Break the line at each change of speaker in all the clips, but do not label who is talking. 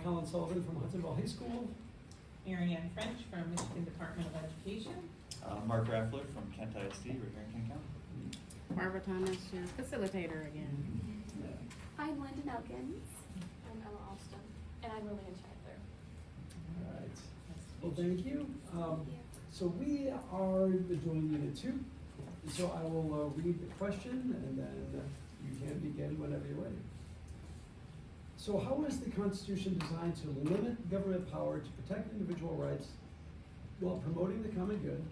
Colin Sullivan from Hudsonville High School.
Mary Ann French from Michigan Department of Education.
Mark Raffler from Kent ISD, right here in Kent County.
Barbara Thomas, your facilitator again.
I'm Lyndon Elkins. I'm Emma Alston. And I'm Lillian Scheidler.
All right. Well, thank you. So we are doing Unit 2. So I will read the question and then you can begin whenever you're ready. So how is the Constitution designed to limit government power to protect individual rights while promoting the common good?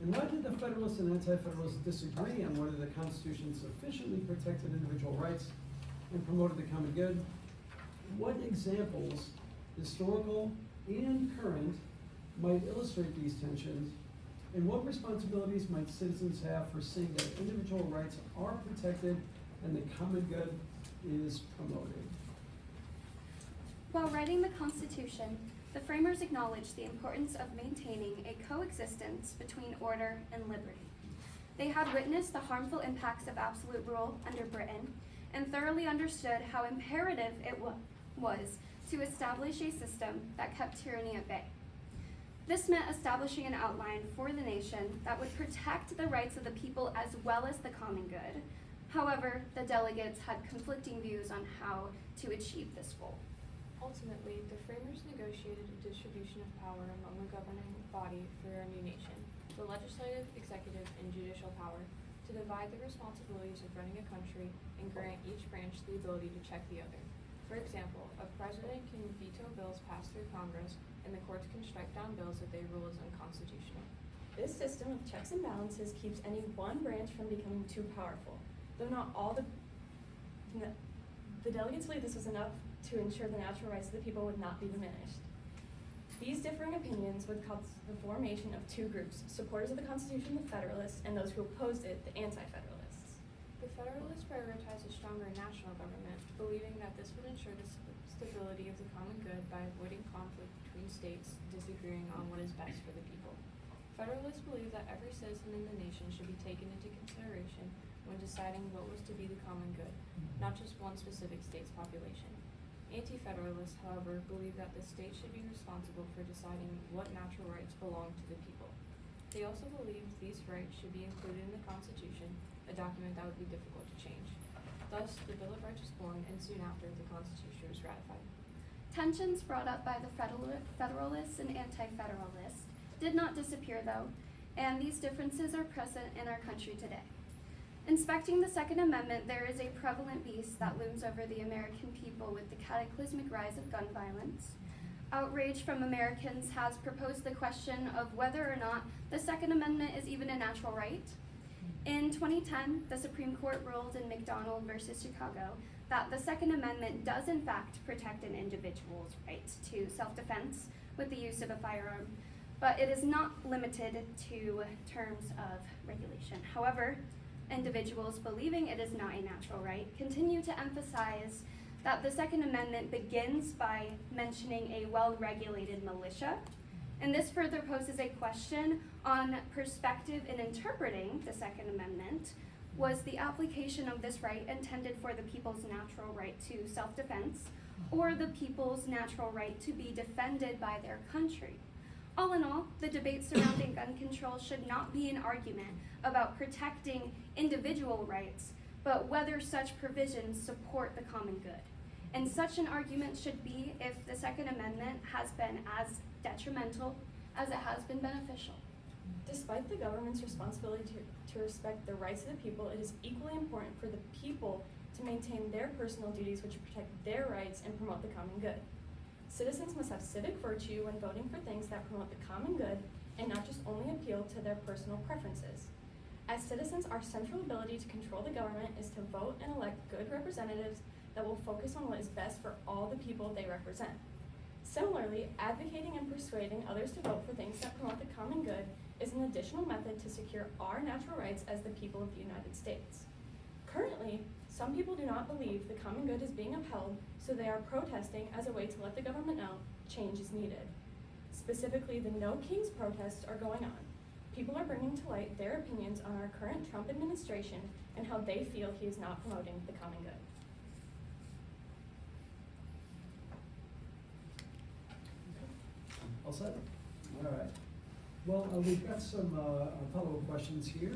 And why did the Federalists and Anti-Federalists disagree on whether the Constitution sufficiently protected individual rights and promoted the common good? What examples, historical and current, might illustrate these tensions? And what responsibilities might citizens have for seeing that individual rights are protected and the common good is promoted?
While writing the Constitution, the framers acknowledged the importance of maintaining a coexistence between order and liberty. They had witnessed the harmful impacts of absolute rule under Britain and thoroughly understood how imperative it was to establish a system that kept tyranny at bay. This meant establishing an outline for the nation that would protect the rights of the people as well as the common good. However, the delegates had conflicting views on how to achieve this goal.
Ultimately, the framers negotiated a distribution of power among the governing body for a new nation, the legislative, executive, and judicial power, to divide the responsibilities of running a country and grant each branch the ability to check the other. For example, a president can veto bills passed through Congress, and the courts can strike down bills that they rule as unconstitutional.
This system of checks and balances keeps any one branch from becoming too powerful. Though not all the delegates believe this was enough to ensure the natural rights of the people would not be diminished. These differing opinions would cause the formation of two groups, supporters of the Constitution, the Federalists, and those who opposed it, the Anti-Federalists.
The Federalists prioritized a stronger national government, believing that this would ensure the stability of the common good by avoiding conflict between states disagreeing on what is best for the people. Federalists believed that every citizen in the nation should be taken into consideration when deciding what was to be the common good, not just one specific state's population. Anti-Federalists, however, believed that the state should be responsible for deciding what natural rights belong to the people. They also believed these rights should be included in the Constitution, a document that would be difficult to change. Thus, the Bill of Rights was born, and soon after, the Constitution was ratified.
Tensions brought up by the Federalists and Anti-Federalists did not disappear, though, and these differences are present in our country today. Inspecting the Second Amendment, there is a prevalent beast that looms over the American people with the cataclysmic rise of gun violence. Outrage from Americans has proposed the question of whether or not the Second Amendment is even a natural right. In 2010, the Supreme Court ruled in McDonald versus Chicago that the Second Amendment does in fact protect an individual's right to self-defense with the use of a firearm, but it is not limited to terms of regulation. However, individuals believing it is not a natural right continue to emphasize that the Second Amendment begins by mentioning a well-regulated militia, and this further poses a question on perspective in interpreting the Second Amendment. Was the application of this right intended for the people's natural right to self-defense, or the people's natural right to be defended by their country? All in all, the debate surrounding gun control should not be an argument about protecting individual rights, but whether such provisions support the common good. And such an argument should be if the Second Amendment has been as detrimental as it has been beneficial.
Despite the government's responsibility to respect the rights of the people, it is equally important for the people to maintain their personal duties which protect their rights and promote the common good. Citizens must have civic virtue when voting for things that promote the common good and not just only appeal to their personal preferences. As citizens, our central ability to control the government is to vote and elect good representatives that will focus on what is best for all the people they represent. Similarly, advocating and persuading others to vote for things that promote the common good is an additional method to secure our natural rights as the people of the United States. Currently, some people do not believe the common good is being upheld, so they are protesting as a way to let the government know change is needed. Specifically, the No Kings protests are going on. People are bringing to light their opinions on our current Trump administration and how they feel he is not promoting the common good.
All set? All right. Well, we've got some follow-up questions here.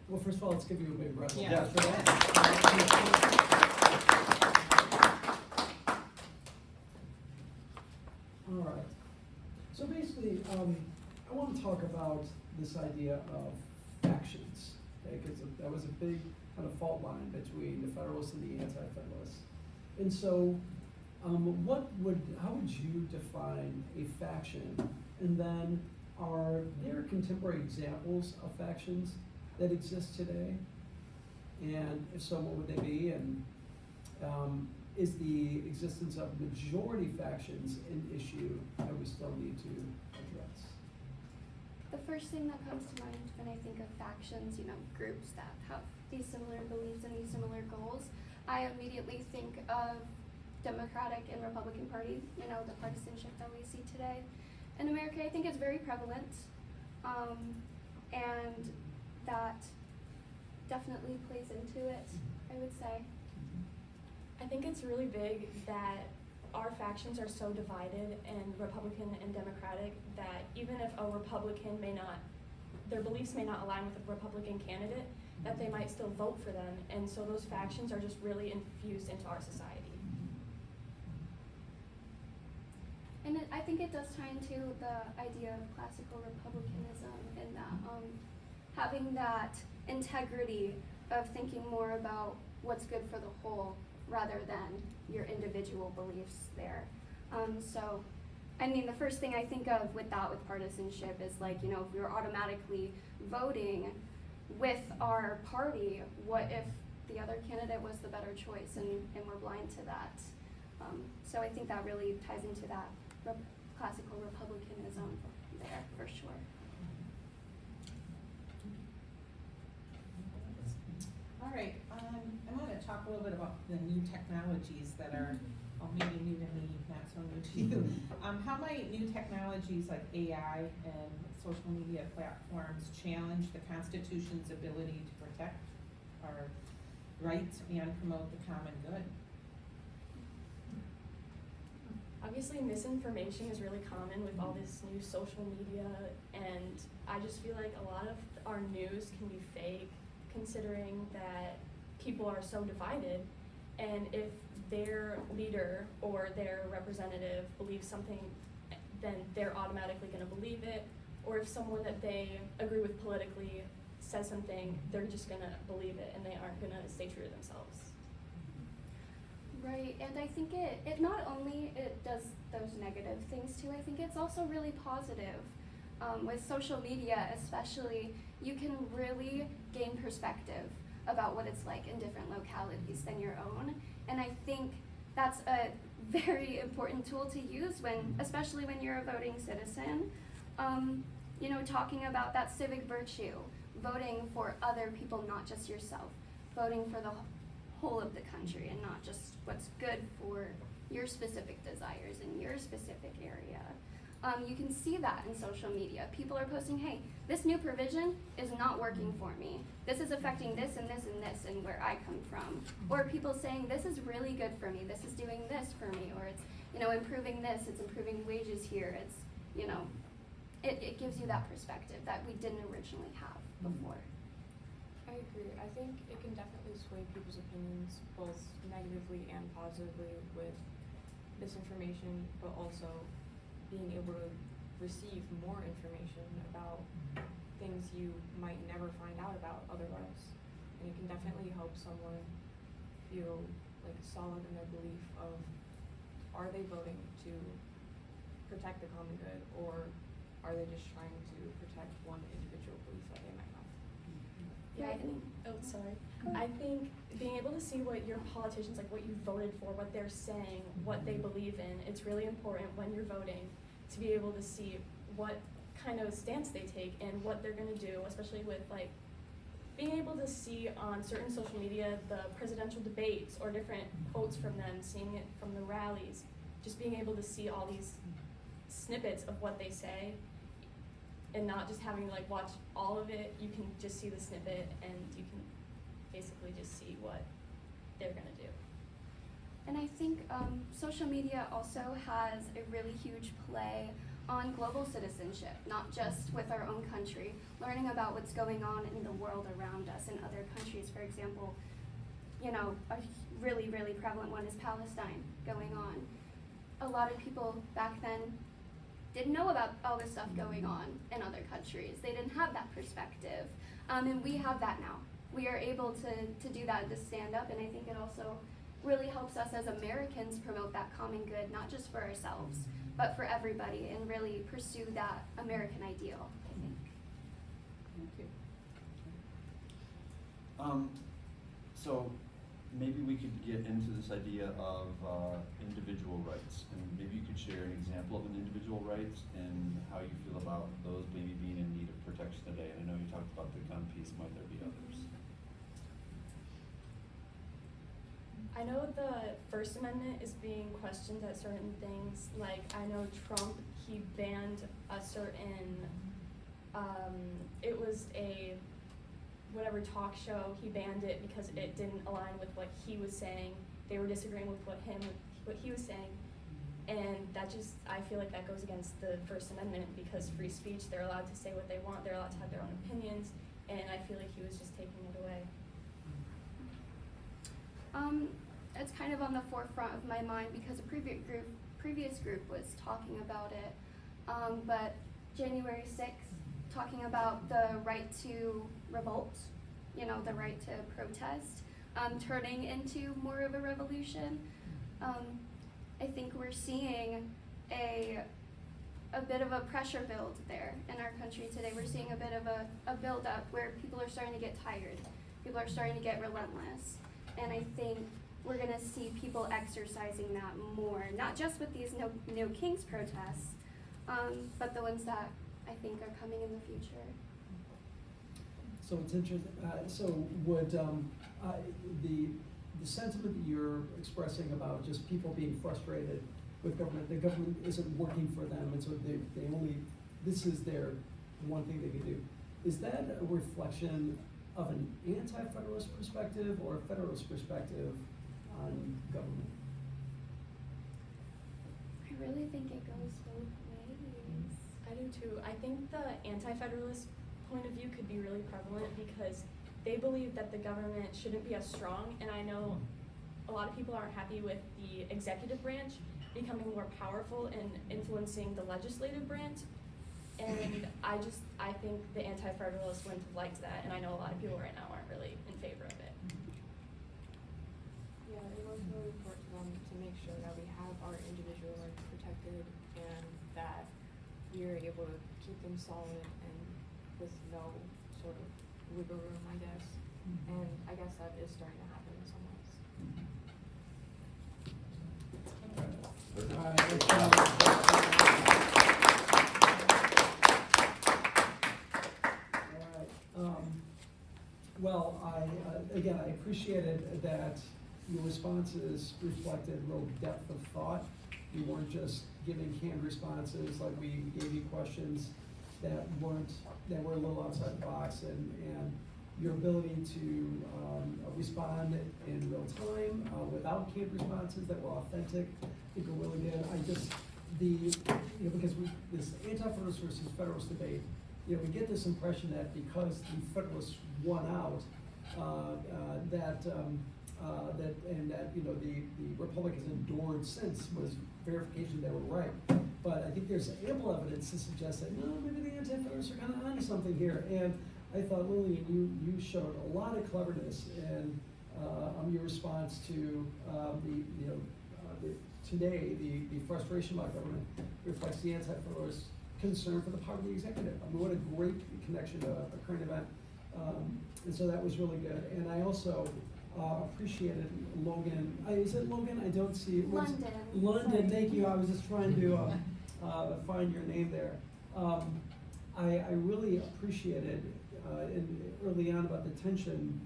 Well, first of all, let's give you a big round of
Yeah.
applause for that. All right. So basically, I want to talk about this idea of factions, okay? Because that was a big kind of fault line between the Federalists and the Anti-Federalists. And so, how would you define a faction? And then, are there contemporary examples of factions that exist today? And if so, what would they be? And is the existence of majority factions an issue that we still need to address?
The first thing that comes to mind when I think of factions, groups that have these similar beliefs and these similar goals, I immediately think of Democratic and Republican Party, the partisanship that we see today. In America, I think it's very prevalent, and that definitely plays into it, I would say.
I think it's really big that our factions are so divided, and Republican and Democratic, that even if a Republican their beliefs may not align with a Republican candidate, that they might still vote for them, and so those factions are just really infused into our society.
And I think it does tie into the idea of classical republicanism and that having that integrity of thinking more about what's good for the whole rather than your individual beliefs there. The first thing I think of with partisanship is if we were automatically voting with our party, what if the other candidate was the better choice and we're blind to that? So I think that really ties into that classical republicanism there, for sure.
All right, I want to talk a little bit about the new technologies that are, maybe new to me, not so new to you. How might new technologies like AI and social media platforms challenge the Constitution's ability to protect our rights and promote the common good?
Obviously, misinformation is really common with all this new social media, and I just feel like a lot of our news can be fake, considering that people are so divided, and if their leader or their representative believes something, then they're automatically going to believe it, or if someone that they agree with politically says something, they're just going to believe it, and they aren't going to stay true to themselves.
Right, and I think it not only it does those negative things too, I think it's also really positive. With social media especially, you can really gain perspective about what it's like in different localities than your own, and I think that's a very important tool to use especially when you're a voting citizen. Talking about that civic virtue, voting for other people, not just yourself, voting for the whole of the country and not just what's good for your specific desires in your specific area. You can see that in social media. People are posting, hey, this new provision is not working for me. This is affecting this and this and this and where I come from. Or people saying, this is really good for me. This is doing this for me. Or it's, improving this. It's improving wages here. It's, it gives you that perspective that we didn't originally have before.
I agree. I think it can definitely sway people's opinions both negatively and positively with misinformation, but also being able to receive more information about things you might never find out about otherwise. And it can definitely help someone feel like solid in their belief of, are they voting to protect the common good, or are they just trying to protect one individual belief that they might have?
Yeah, I think being able to see what your politicians, like what you voted for, what they're saying, what they believe in, it's really important when you're voting to be able to see what kind of stance they take and what they're going to do, especially with being able to see on certain social media the presidential debates or different quotes from them, seeing it from the rallies, just being able to see all these snippets of what they say and not just having to watch all of it. You can just see the snippet and you can basically just see what they're going to do.
And I think social media also has a really huge play on global citizenship, not just with our own country, learning about what's going on in the world around us in other countries. For example, you know, a really, really prevalent one is Palestine going on. A lot of people back then didn't know about all this stuff going on in other countries. They didn't have that perspective. And we have that now. We are able to do that, to stand up, and I think it also really helps us as Americans promote that common good, not just for ourselves, but for everybody, and really pursue that American ideal, I think.
Thank you.
So maybe we could get into this idea of individual rights, and maybe you could share an example of an individual rights and how you feel about those maybe being in need of protection today. And I know you talked about the gun piece, might there be others?
I know the First Amendment is being questioned at certain things. Like, I know Trump, he banned a certain, it was a whatever talk show, he banned it because it didn't align with what he was saying. They were disagreeing with what he was saying. And that just, I feel like that goes against the First Amendment, because free speech, they're allowed to say what they want, they're allowed to have their own opinions, and I feel like he was just taking it away.
It's kind of on the forefront of my mind because a previous group was talking about it. But January 6th, talking about the right to revolt, you know, the right to protest, turning into more of a revolution. I think we're seeing a bit of a pressure build there in our country today. We're seeing a bit of a build up where people are starting to get tired. People are starting to get relentless. And I think we're gonna see people exercising that more, not just with these No Kings protests, but the ones that I think are coming in the future.
So it's interesting, so would, the sentiment that you're expressing about just people being frustrated with government, the government isn't working for them, and so they only, this is their one thing they can do. Is that a reflection of an anti-federalist perspective or a federalist perspective on government?
I really think it goes both ways.
I do too. I think the anti-federalist point of view could be really prevalent because they believe that the government shouldn't be as strong, and I know a lot of people aren't happy with the executive branch becoming more powerful and influencing the legislative branch, and I think the anti-federalists wouldn't have liked that, and I know a lot of people right now aren't really in favor of it.
Yeah, it was really important to them to make sure that we have our individual rights protected and that we are able to keep them solid and with no sort of wiggle room, I guess. And I guess that is starting to happen in some ways.
Well, again, I appreciated that your responses reflected real depth of thought. You weren't just giving canned responses, like we gave you questions that were a little outside the box, and your ability to respond in real time without canned responses that were authentic, I think are really good. Because this anti-federalist versus federalist debate, we get this impression that because the Federalists won out, that the Republic has endured since was verification they were right. But I think there's ample evidence to suggest that no, maybe the anti-federalists are kind of onto something here. And I thought, Lillian, you showed a lot of cleverness in your response to today the frustration about government reflects the anti-federalist concern for the power of the executive. I mean, what a great connection to a current event. And so that was really good. And I also appreciated Logan. Is it Logan? I don't see it.
London.
London, thank you. I was just trying to find your name there. I really appreciated early on about the tension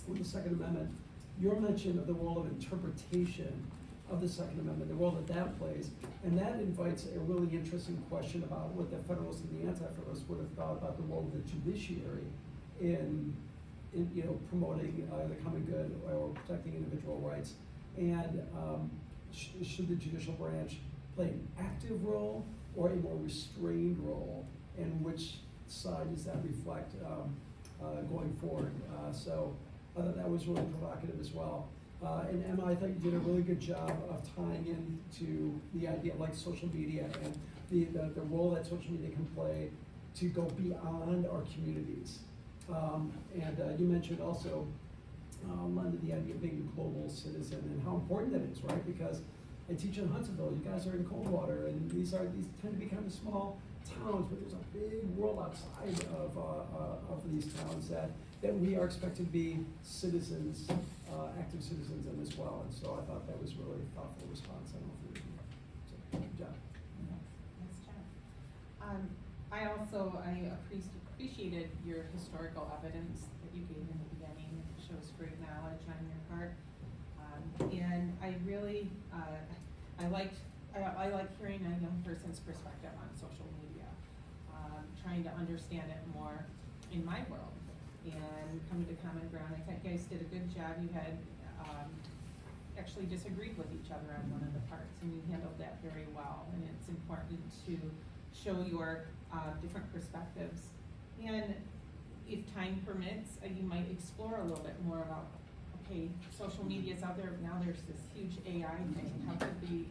with the Second Amendment, your mention of the role of interpretation of the Second Amendment, the role that plays, and that invites a really interesting question about what the Federalists and the Anti-Federalists would have thought about the role of the judiciary in promoting the common good or protecting individual rights, and should the judicial branch play an active role or a more restrained role, and which side does that reflect going forward? So I thought that was really provocative as well. And Emma, I thought you did a really good job of tying into the idea of like social media and the role that social media can play to go beyond our communities. And you mentioned also, London, the idea of being a global citizen and how important that is, right? Because I teach in Huntsville, you guys are in Coldwater, and these tend to be kind of small towns, but there's a big world outside of these towns that we are expected to be citizens, active citizens in as well. And so I thought that was really a thoughtful response. I don't know if you so good job.
Nice job. I appreciated your historical evidence that you gave in the beginning. It shows great knowledge on your part. And I really, I like hearing a young person's perspective on social media, trying to understand it more in my world and coming to common ground. I think you guys did a good job. You had actually disagreed with each other on one of the parts, and you handled that very well. And it's important to show your different perspectives. And if time permits, you might explore a little bit more about, okay, social media's out there, now there's this huge AI thing. How could we,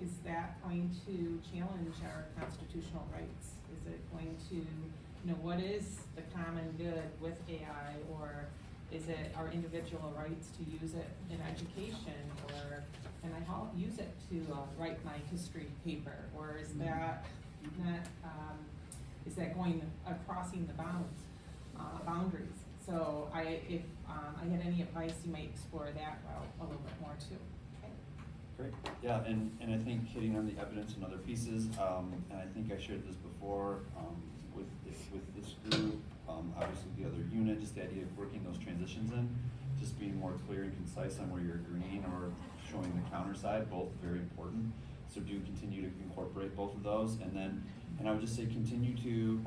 is that going to challenge our constitutional rights? Is it going to, what is the common good with AI? Or is it our individual rights to use it in education? Or can I use it to write my history paper? Or is that not, is that crossing the boundaries? So if I had any advice, you might explore that route a little bit more too. Okay.
Great, yeah, and I think hitting on the evidence and other pieces, and I think I shared this before, with this group, obviously the other unit, just the idea of working those transitions in, just being more clear and concise on where you're agreeing or showing the counter side, both very important. So do continue to incorporate both of those, and I would just say continue to,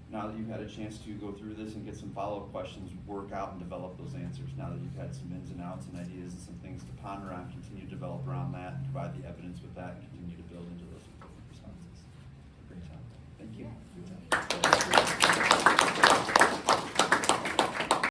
now that you've had a chance to go through this and get some follow-up questions, work out and develop those answers. Now that you've had some ins and outs and ideas and some things to ponder on, continue to develop around that, provide the evidence with that, and